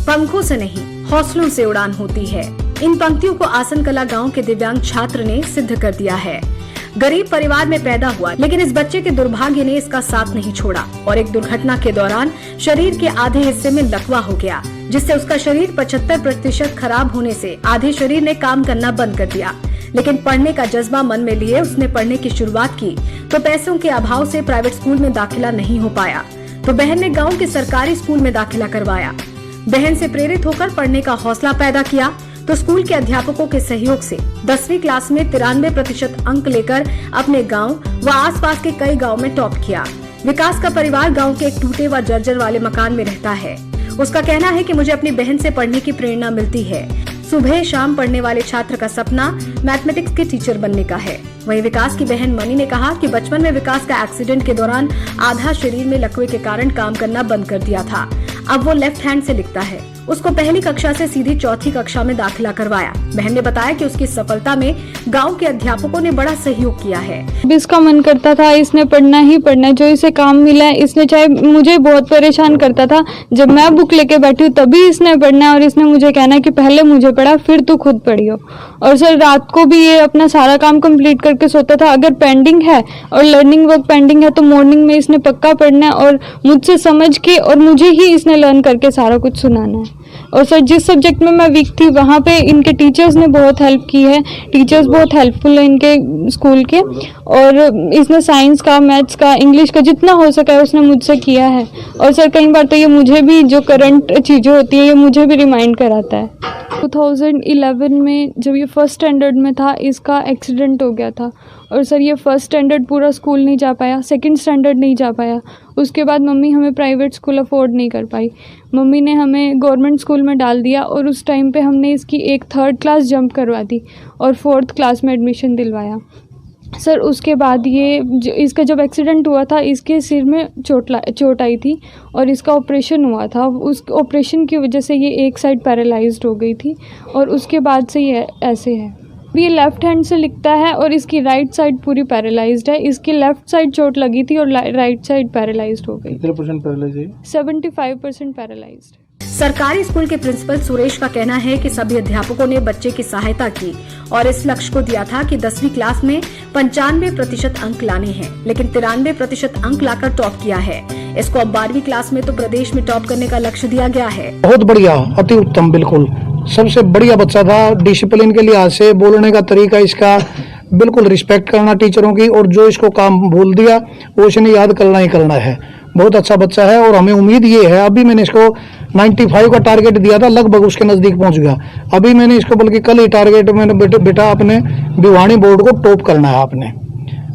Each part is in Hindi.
पंखों से नहीं, हौसलों से उड़ान होती है। इन पंक्तियों को आसन कला गांव के दिव्यांग छात्र ने सिद्ध कर दिया है। गरीब परिवार में पैदा हुआ, लेकिन इस बच्चे के दुर्भाग्य ने इसका साथ नहीं छोड़ा और एक दुर्घटना के दौरान शरीर के आधे हिस्से में लकवा हो गया, जिससे उसका शरीर 75% खराब होने से आधे शरीर ने काम करना बंद कर दिया। लेकिन पढ़ने का जज्बा मन में लिए उसने पढ़ने की शुरुआत की, तो पैसों के अभाव से प्राइवेट स्कूल में दाखिला नहीं हो पाया, तो बहन ने गाँव के सरकारी स्कूल में दाखिला करवाया। बहन से प्रेरित होकर पढ़ने का हौसला पैदा किया, तो स्कूल के अध्यापकों के सहयोग से 10वीं क्लास में 93% अंक लेकर अपने गांव व आसपास के कई गांव में टॉप किया। विकास का परिवार गांव के एक टूटे व जर्जर वाले मकान में रहता है। उसका कहना है कि मुझे अपनी बहन से पढ़ने की प्रेरणा मिलती है। सुबह शाम पढ़ने वाले छात्र का सपना मैथमेटिक्स के टीचर बनने का है। वहीं विकास की बहन मनी ने कहा कि बचपन में विकास का एक्सीडेंट के दौरान आधा शरीर में लकवे के कारण काम करना बंद कर दिया था। अब वो लेफ्ट हैंड से लिखता है। उसको पहली कक्षा से सीधी चौथी कक्षा में दाखिला करवाया। बहन ने बताया कि उसकी सफलता में गांव के अध्यापकों ने बड़ा सहयोग किया है। इसका मन करता था, इसने पढ़ना ही पढ़ना, जो इसे काम मिला है इसने, चाहे मुझे बहुत परेशान करता था। जब मैं बुक लेके बैठी हूँ तभी इसने पढ़ना है और इसने मुझे कहना है कि पहले मुझे पढ़ा फिर तू खुद पढ़ियो। और सर रात को भी ये अपना सारा काम कंप्लीट करके सोता था। अगर पेंडिंग है और लर्निंग वर्क पेंडिंग है तो मॉर्निंग में इसने पक्का पढ़ना है और मुझसे समझ के और मुझे ही इसने लर्न करके सारा कुछ सुनाना है। और सर जिस सब्जेक्ट में मैं वीक थी वहाँ पे इनके टीचर्स ने बहुत हेल्प की है। टीचर्स बहुत हेल्पफुल है इनके स्कूल के, और इसने साइंस का, मैथ्स का, इंग्लिश का जितना हो सका है उसने मुझसे किया है। और सर कई बार तो ये मुझे भी जो करंट चीज़ें होती है ये मुझे भी रिमाइंड कराता है। 2011 में जब ये फर्स्ट स्टैंडर्ड में था इसका एक्सीडेंट हो गया था और सर ये फर्स्ट स्टैंडर्ड पूरा स्कूल नहीं जा पाया, सेकंड स्टैंडर्ड नहीं जा पाया। उसके बाद मम्मी हमें प्राइवेट स्कूल अफोर्ड नहीं कर पाई। मम्मी ने हमें गवर्नमेंट स्कूल में डाल दिया और उस टाइम पे हमने इसकी एक 3rd क्लास जंप करवा दी और 4th क्लास में एडमिशन दिलवाया। सर उसके बाद ये इसका जब एक्सीडेंट हुआ था इसके सिर में चोट आई थी और इसका ऑपरेशन हुआ था। उस ऑपरेशन की वजह से ये एक साइड पैरालाइज्ड हो गई थी और उसके बाद से ये ऐसे है। ये लेफ़्ट हैंड से लिखता है और इसकी राइट साइड पूरी पैरालाइज्ड है। इसकी लेफ़्ट साइड चोट लगी थी और राइट साइड पैरालाइज्ड हो गई। कितने % पैरालाइज है? 75% पैरालाइज्ड। सरकारी स्कूल के प्रिंसिपल सुरेश का कहना है कि सभी अध्यापकों ने बच्चे की सहायता की और इस लक्ष्य को दिया था कि 10वीं क्लास में 95% अंक लाने हैं, लेकिन 93% अंक लाकर टॉप किया है। इसको अब 12वीं क्लास में तो प्रदेश में टॉप करने का लक्ष्य दिया गया है। बहुत बढ़िया, अति उत्तम, बिल्कुल सबसे बढ़िया बच्चा था। डिसिप्लिन के लिहाज से बोलने का तरीका इसका बिल्कुल, रिस्पेक्ट करना टीचरों की, और जो इसको काम बोल दिया वो इसने याद करना ही करना है। बहुत अच्छा बच्चा है और हमें उम्मीद ये है, अभी मैंने इसको 95 का टारगेट दिया था, लगभग उसके नज़दीक पहुंच गया। अभी मैंने इसको बल्कि कल ही टारगेट मैंने बेटा अपने भिवानी बोर्ड को टॉप करना है। आपने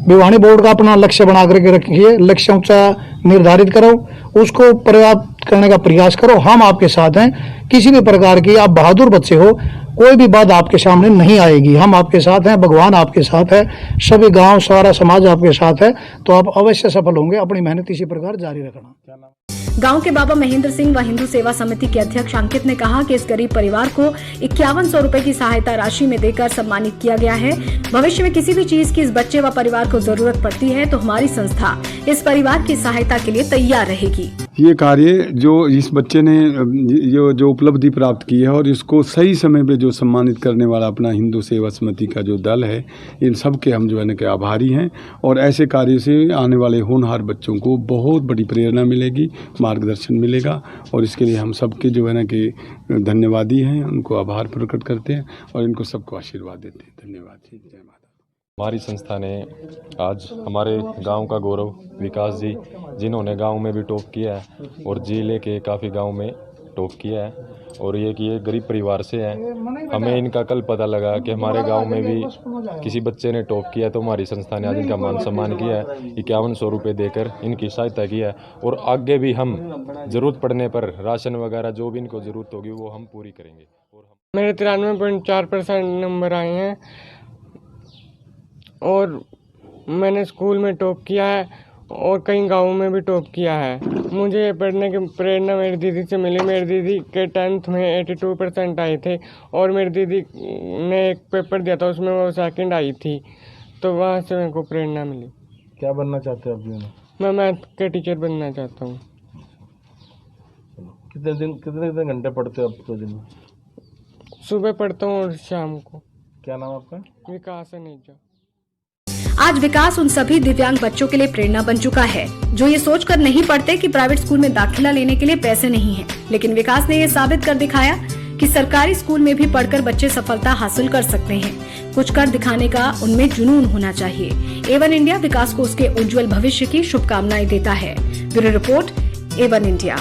भिवानी बोर्ड का अपना लक्ष्य बना करके रखिए, लक्ष्य ऊंचा निर्धारित करो, उसको प्राप्त करने का प्रयास करो। हम आपके साथ हैं। किसी भी प्रकार की, आप बहादुर बच्चे हो, कोई भी बात आपके सामने नहीं आएगी। हम आपके साथ हैं, भगवान आपके साथ है, सभी गांव सारा समाज आपके साथ है, तो आप अवश्य सफल होंगे। अपनी मेहनत इसी प्रकार जारी रखना। गांव के बाबा महेंद्र सिंह व हिंदू सेवा समिति के अध्यक्ष अंकित ने कहा कि इस गरीब परिवार को 5100 रुपए की सहायता राशि में देकर सम्मानित किया गया है। भविष्य में किसी भी चीज की इस बच्चे व परिवार को जरूरत पड़ती है तो हमारी संस्था इस परिवार की सहायता के लिए तैयार रहेगी। ये कार्य जो इस बच्चे ने जो उपलब्धि प्राप्त की है और इसको सही समय पे जो सम्मानित करने वाला अपना हिंदू सेवा समिति का जो दल है, इन सब के हम जो है ना कि आभारी हैं। और ऐसे कार्य से आने वाले होनहार बच्चों को बहुत बड़ी प्रेरणा मिलेगी, मार्गदर्शन मिलेगा, और इसके लिए हम सबके जो है ना कि धन्यवादी हैं, उनको आभार प्रकट करते हैं और इनको सबको आशीर्वाद देते हैं। धन्यवाद जी, जय माता। हमारी संस्था ने आज हमारे गांव का गौरव विकास जी, जिन्होंने गांव में भी टॉप किया है और जिले के काफ़ी गांव में टॉप किया है, और ये कि ये गरीब परिवार से हैं। हमें इनका कल पता लगा कि हमारे गांव में भी किसी बच्चे ने टॉप किया, तो हमारी संस्था ने आज इनका मान सम्मान किया है। 5100 रुपये देकर इनकी सहायता की है, और आगे भी हम ज़रूरत पड़ने पर राशन वगैरह जो भी इनको ज़रूरत होगी वो हम पूरी करेंगे। मेरे 93.4% नंबर आए हैं और मैंने स्कूल में टॉप किया है और कई गाँवों में भी टॉप किया है। मुझे पढ़ने की प्रेरणा मेरी दीदी से मिली। मेरी दीदी के 10th में 82% आए थे और मेरी दीदी ने एक पेपर दिया था, उसमें वो 2nd आई थी, तो वहाँ से मेरे को प्रेरणा मिली। क्या बनना चाहते हो आप जीवन में? मैं मैथ के टीचर बनना चाहता हूँ। कितने घंटे पढ़ते हो आप पूरे दिन में? सुबह पढ़ता हूँ और शाम को। क्या नाम है आपका? विकास अनेजा। आज विकास उन सभी दिव्यांग बच्चों के लिए प्रेरणा बन चुका है जो ये सोचकर नहीं पढ़ते कि प्राइवेट स्कूल में दाखिला लेने के लिए पैसे नहीं हैं। लेकिन विकास ने ये साबित कर दिखाया कि सरकारी स्कूल में भी पढ़कर बच्चे सफलता हासिल कर सकते हैं। कुछ कर दिखाने का उनमें जुनून होना चाहिए। A1 इंडिया विकास को उसके उज्जवल भविष्य की शुभकामनाएं देता है। Bureau report, A1 India.